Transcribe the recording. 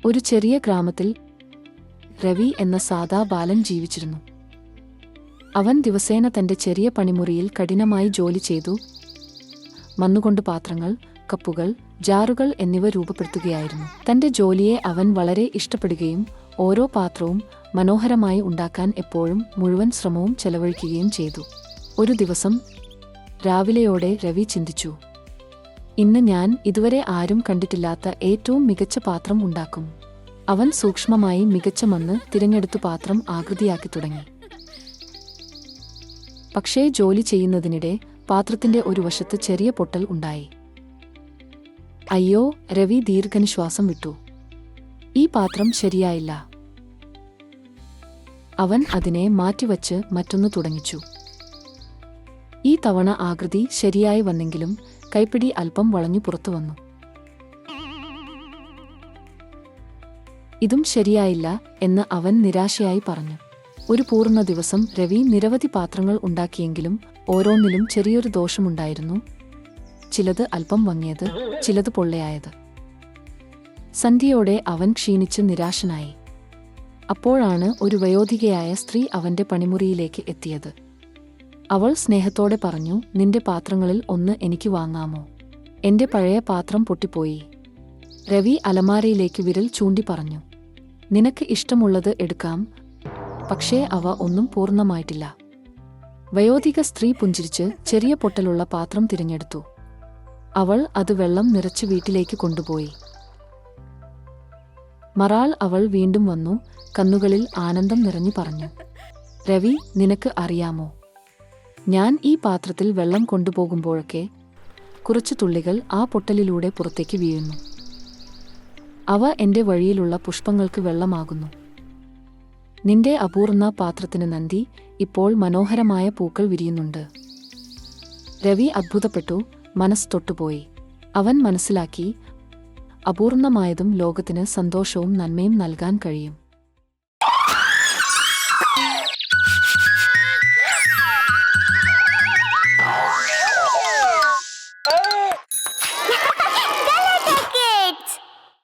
ഒരു ചെറിയ ഗ്രാമത്തിൽ രവി എന്ന സാദാ ബാലൻ ജീവിച്ചിരുന്നു. അവൻ ദിവസേന തന്റെ ചെറിയ പണിമുറിയിൽ കഠിനമായി ജോലി ചെയ്തു മണ്ണുകൊണ്ട് പാത്രങ്ങൾ, കപ്പുകൾ, ജാറുകൾ എന്നിവ രൂപപ്പെടുത്തുകയായിരുന്നു. തന്റെ ജോലിയെ അവൻ വളരെ ഇഷ്ടപ്പെടുകയും ഓരോ പാത്രവും മനോഹരമായി ഉണ്ടാക്കാൻ എപ്പോഴും മുഴുവൻ ശ്രമവും ചെലവഴിക്കുകയും ചെയ്തു. ഒരു ദിവസം രാവിലെയോടെ രവി ചിന്തിച്ചു, ഇന്ന് ഞാൻ ഇതുവരെ ആരും കണ്ടിട്ടില്ലാത്ത ഏറ്റവും മികച്ച പാത്രം ഉണ്ടാക്കും. അവൻ സൂക്ഷ്മമായി മികച്ച മണ്ണ് തിരഞ്ഞെടുത്തു പാത്രം ആകൃതിയാക്കി തുടങ്ങി. പക്ഷേ ജോലി ചെയ്യുന്നതിനിടെ പാത്രത്തിന്റെ ഒരു വശത്ത് ചെറിയ പൊട്ടൽ ഉണ്ടായി. അയ്യോ, രവി ദീർഘനിശ്വാസം വിട്ടു. ഈ പാത്രം ശരിയായില്ല. അവൻ അതിനെ മാറ്റിവച്ച് മറ്റൊന്ന് തുടങ്ങിച്ചു. ഈ തവണ ആകൃതി ശരിയായി വന്നെങ്കിലും കൈപ്പിടി അല്പം വളഞ്ഞു പുറത്തു വന്നു. ഇതും ശരിയായില്ല എന്ന് അവൻ നിരാശയായി പറഞ്ഞു. ഒരു പൂർണ്ണ ദിവസം രവി നിരവധി പാത്രങ്ങൾ ഉണ്ടാക്കിയെങ്കിലും ഓരോന്നിലും ചെറിയൊരു ദോഷമുണ്ടായിരുന്നു. ചിലത് അല്പം വങ്ങിയത്, ചിലത് പൊള്ളയായത്. സന്ധ്യയോടെ അവൻ ക്ഷീണിച്ച് നിരാശനായി. അപ്പോഴാണ് ഒരു വയോധികയായ സ്ത്രീ അവന്റെ പണിമുറിയിലേക്ക് എത്തിയത്. അവൾ സ്നേഹത്തോടെ പറഞ്ഞു, നിന്റെ പാത്രങ്ങളിൽ ഒന്ന് എനിക്ക് വാങ്ങാമോ? എന്റെ പഴയ പാത്രം പൊട്ടിപ്പോയി. രവി അലമാരയിലേക്ക് വിരൽ ചൂണ്ടി പറഞ്ഞു, നിനക്ക് ഇഷ്ടമുള്ളത് എടുക്കാം, പക്ഷേ അവ ഒന്നും പൂർണ്ണമായിട്ടില്ല. വയോധിക സ്ത്രീ പുഞ്ചിരിച്ച് ചെറിയ പൊട്ടലുള്ള പാത്രം തിരഞ്ഞെടുത്തു. അവൾ അത് വെള്ളം നിറച്ച് വീട്ടിലേക്ക് കൊണ്ടുപോയി. മറാൾ അവൾ വീണ്ടും വന്നു, കണ്ണുകളിൽ ആനന്ദം നിറഞ്ഞു പറഞ്ഞു, രവി, നിനക്ക് അറിയാമോ, ഞാൻ ഈ പാത്രത്തിൽ വെള്ളം കൊണ്ടുപോകുമ്പോഴൊക്കെ കുറച്ചു തുള്ളികൾ ആ പൊട്ടലിലൂടെ പുറത്തേക്ക് വീഴുന്നു. അവ എന്റെ വഴിയിലുള്ള പുഷ്പങ്ങൾക്ക് വെള്ളമാകുന്നു. നിന്റെ അപൂർണ പാത്രത്തിന് നന്ദി, ഇപ്പോൾ മനോഹരമായ പൂക്കൾ വിരിയുന്നുണ്ട്. രവി അത്ഭുതപ്പെട്ടു, മനസ്സ് തൊട്ടുപോയി. അവൻ മനസ്സിലാക്കി, അപൂർണമായതും ലോകത്തിന് സന്തോഷവും നന്മയും നൽകാൻ കഴിയും.